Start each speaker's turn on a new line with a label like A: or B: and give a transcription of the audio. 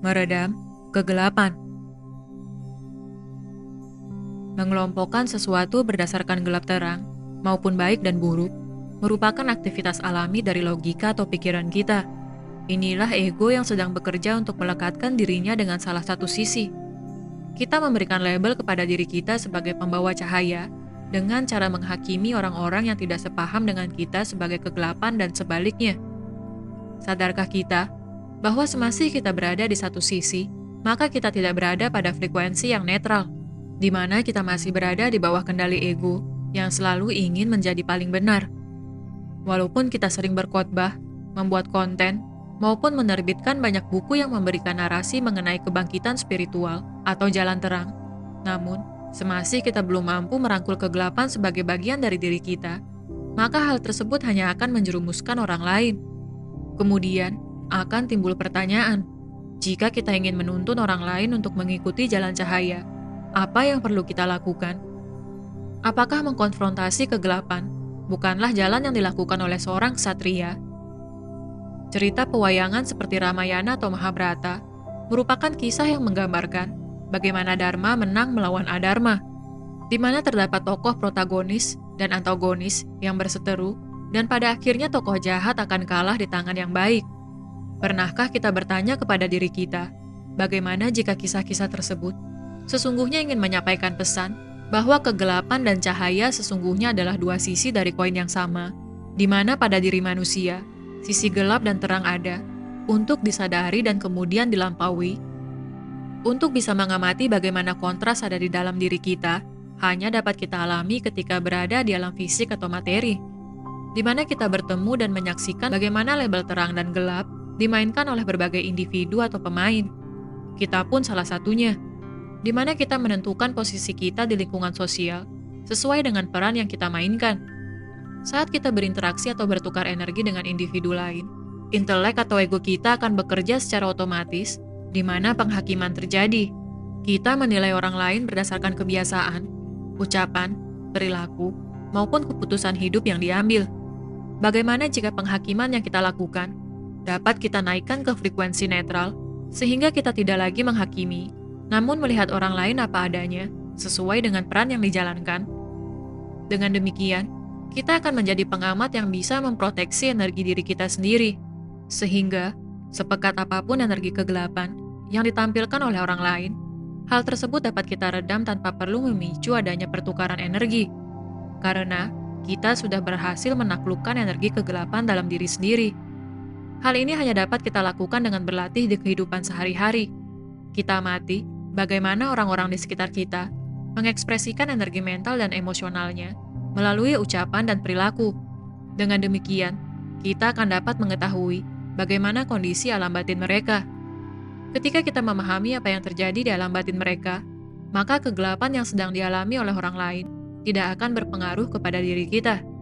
A: Meredam kegelapan. Mengelompokkan sesuatu berdasarkan gelap terang, maupun baik dan buruk, merupakan aktivitas alami dari logika atau pikiran kita. Inilah ego yang sedang bekerja untuk melekatkan dirinya dengan salah satu sisi. Kita memberikan label kepada diri kita sebagai pembawa cahaya dengan cara menghakimi orang-orang yang tidak sepaham dengan kita sebagai kegelapan dan sebaliknya. Sadarkah kita bahwa semasih kita berada di satu sisi, maka kita tidak berada pada frekuensi yang netral, di mana kita masih berada di bawah kendali ego yang selalu ingin menjadi paling benar. Walaupun kita sering berkhotbah, membuat konten, maupun menerbitkan banyak buku yang memberikan narasi mengenai kebangkitan spiritual atau jalan terang, namun semasih kita belum mampu merangkul kegelapan sebagai bagian dari diri kita, maka hal tersebut hanya akan menjerumuskan orang lain. Kemudian, akan timbul pertanyaan, jika kita ingin menuntun orang lain untuk mengikuti jalan cahaya, apa yang perlu kita lakukan? Apakah mengkonfrontasi kegelapan bukanlah jalan yang dilakukan oleh seorang ksatria? Cerita pewayangan seperti Ramayana atau Mahabharata merupakan kisah yang menggambarkan bagaimana Dharma menang melawan Adharma, di mana terdapat tokoh protagonis dan antagonis yang berseteru, dan pada akhirnya tokoh jahat akan kalah di tangan yang baik. Pernahkah kita bertanya kepada diri kita, bagaimana jika kisah-kisah tersebut sesungguhnya ingin menyampaikan pesan bahwa kegelapan dan cahaya sesungguhnya adalah dua sisi dari koin yang sama, di mana pada diri manusia, sisi gelap dan terang ada, untuk disadari dan kemudian dilampaui. Untuk bisa mengamati bagaimana kontras ada di dalam diri kita, hanya dapat kita alami ketika berada di alam fisik atau materi, di mana kita bertemu dan menyaksikan bagaimana label terang dan gelap dimainkan oleh berbagai individu atau pemain. Kita pun salah satunya, di mana kita menentukan posisi kita di lingkungan sosial sesuai dengan peran yang kita mainkan. Saat kita berinteraksi atau bertukar energi dengan individu lain, intelek atau ego kita akan bekerja secara otomatis, di mana penghakiman terjadi. Kita menilai orang lain berdasarkan kebiasaan, ucapan, perilaku, maupun keputusan hidup yang diambil. Bagaimana jika penghakiman yang kita lakukan dapat kita naikkan ke frekuensi netral, sehingga kita tidak lagi menghakimi, namun melihat orang lain apa adanya, sesuai dengan peran yang dijalankan. Dengan demikian, kita akan menjadi pengamat yang bisa memproteksi energi diri kita sendiri, sehingga sepekat apapun energi kegelapan yang ditampilkan oleh orang lain, hal tersebut dapat kita redam tanpa perlu memicu adanya pertukaran energi, karena kita sudah berhasil menaklukkan energi kegelapan dalam diri sendiri. Hal ini hanya dapat kita lakukan dengan berlatih di kehidupan sehari-hari. Kita amati bagaimana orang-orang di sekitar kita mengekspresikan energi mental dan emosionalnya melalui ucapan dan perilaku. Dengan demikian, kita akan dapat mengetahui bagaimana kondisi alam batin mereka. Ketika kita memahami apa yang terjadi di alam batin mereka, maka kegelapan yang sedang dialami oleh orang lain tidak akan berpengaruh kepada diri kita.